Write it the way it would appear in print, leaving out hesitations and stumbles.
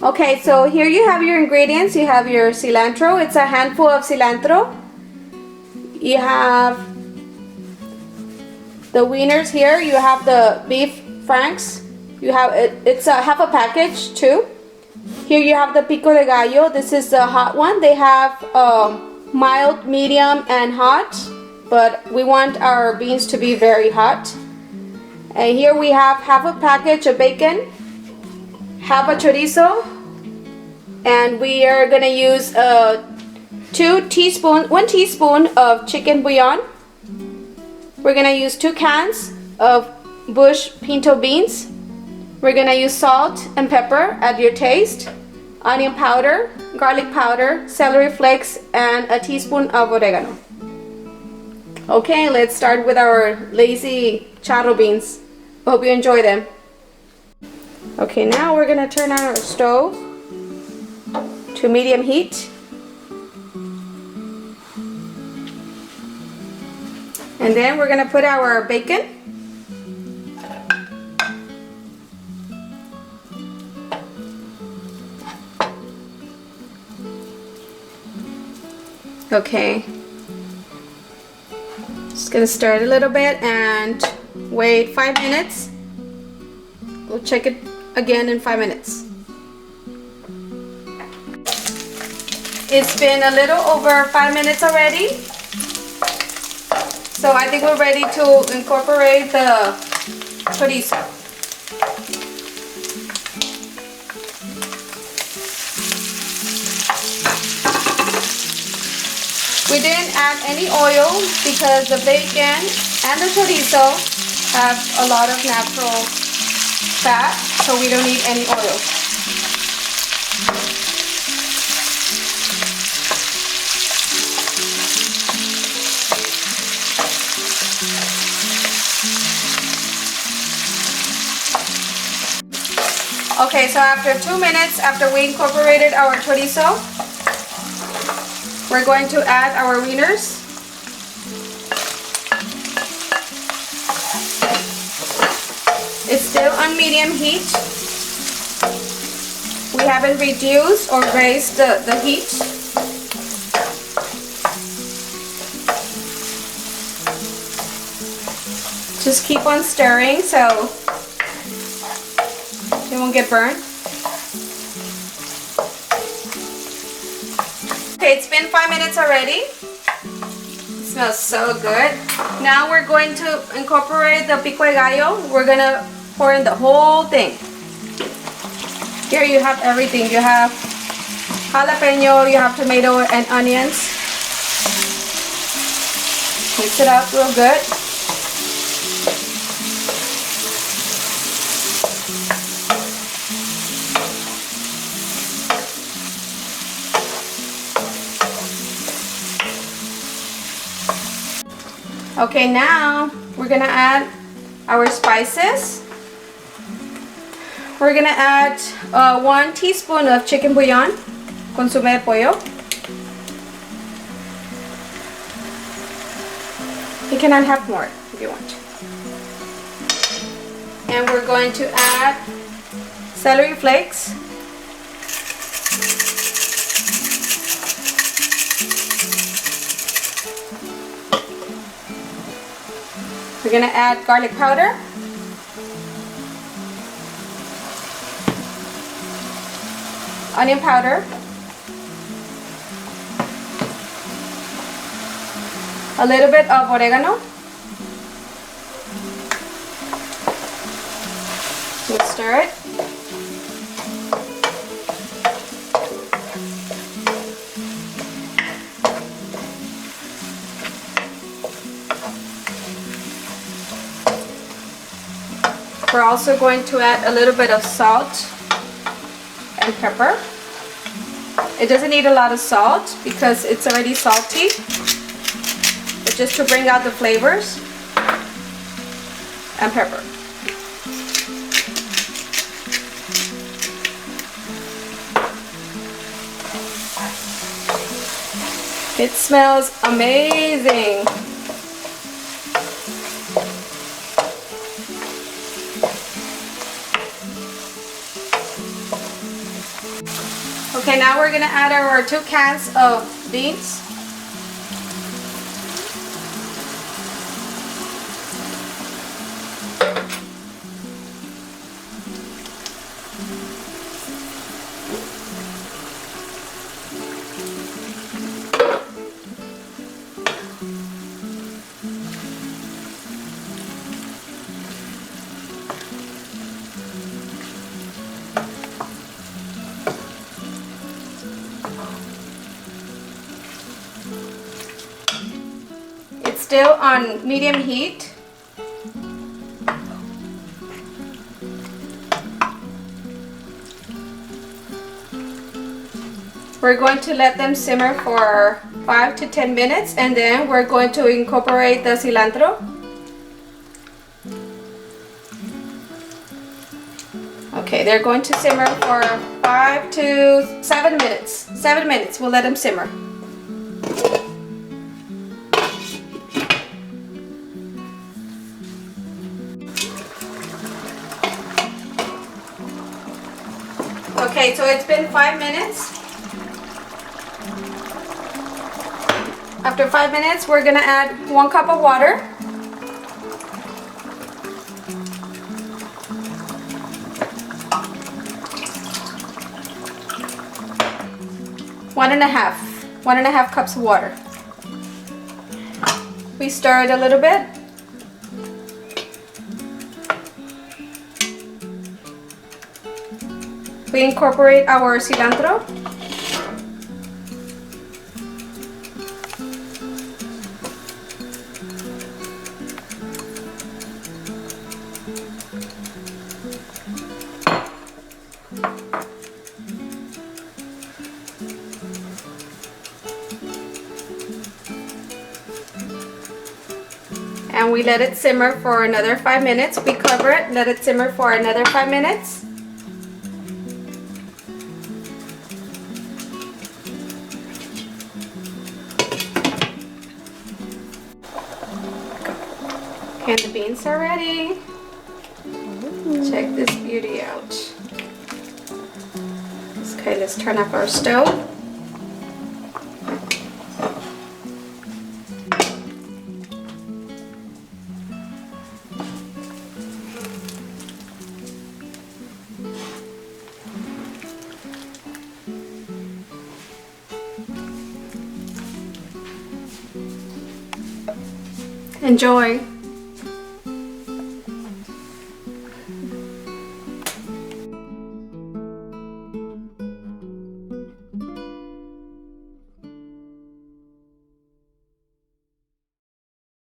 Okay, so here you have your ingredients. You have your cilantro. It's a handful of cilantro. You have the wieners here. You have the beef franks. You have it's a half a package too. Here you have the pico de gallo. This is the hot one. They have mild, medium, and hot, but we want our beans to be very hot. And here we have half a package of bacon, half a chorizo, and we are gonna use 1 teaspoon of chicken bouillon. We're gonna use 2 cans of bush pinto beans. We're gonna use salt and pepper at your taste, onion powder, garlic powder, celery flakes, and a teaspoon of oregano. Okay, let's start with our lazy charro beans. Hope you enjoy them. Okay, now we're gonna turn on our stove to medium heat. And then we're gonna put our bacon. Okay. Just gonna stir it a little bit and wait 5 minutes. We'll check it again in 5 minutes. It's been a little over 5 minutes already. So I think we're ready to incorporate the chorizo. We didn't add any oil because the bacon and the chorizo have a lot of natural fat, so we don't need any oil. Okay, so after 2 minutes after we incorporated our chorizo, we're going to add our wieners. It's still on medium heat. We haven't reduced or raised the heat. Just keep on stirring so it won't get burned. Okay, it's been 5 minutes already. It smells so good. Now we're going to incorporate the pico de gallo. We're gonna pour in the whole thing. Here you have everything. You have jalapeno, you have tomato and onions. Mix it up real good. Okay, now we're gonna add our spices. We're gonna add 1 teaspoon of chicken bouillon, consume de pollo. You can have more if you want. And we're going to add celery flakes. We're going to add garlic powder. Onion powder. A little bit of oregano. We'll stir it. We're also going to add a little bit of salt and pepper. It doesn't need a lot of salt because it's already salty, but just to bring out the flavors, and pepper. It smells amazing. Okay, now we're gonna add our 2 cans of beans. It's still on medium heat. We're going to let them simmer for 5 to 10 minutes and then we're going to incorporate the cilantro. Okay, they're going to simmer for 5 to 7 minutes. 7 minutes, we'll let them simmer. Okay, so it's been 5 minutes. After 5 minutes, we're gonna add 1 cup of water. One and a half cups of water. We stir it a little bit. We incorporate our cilantro. And we let it simmer for another 5 minutes. We cover it, let it simmer for another 5 minutes. And the beans are ready. Check this beauty out. Okay, let's turn up our stove. Enjoy.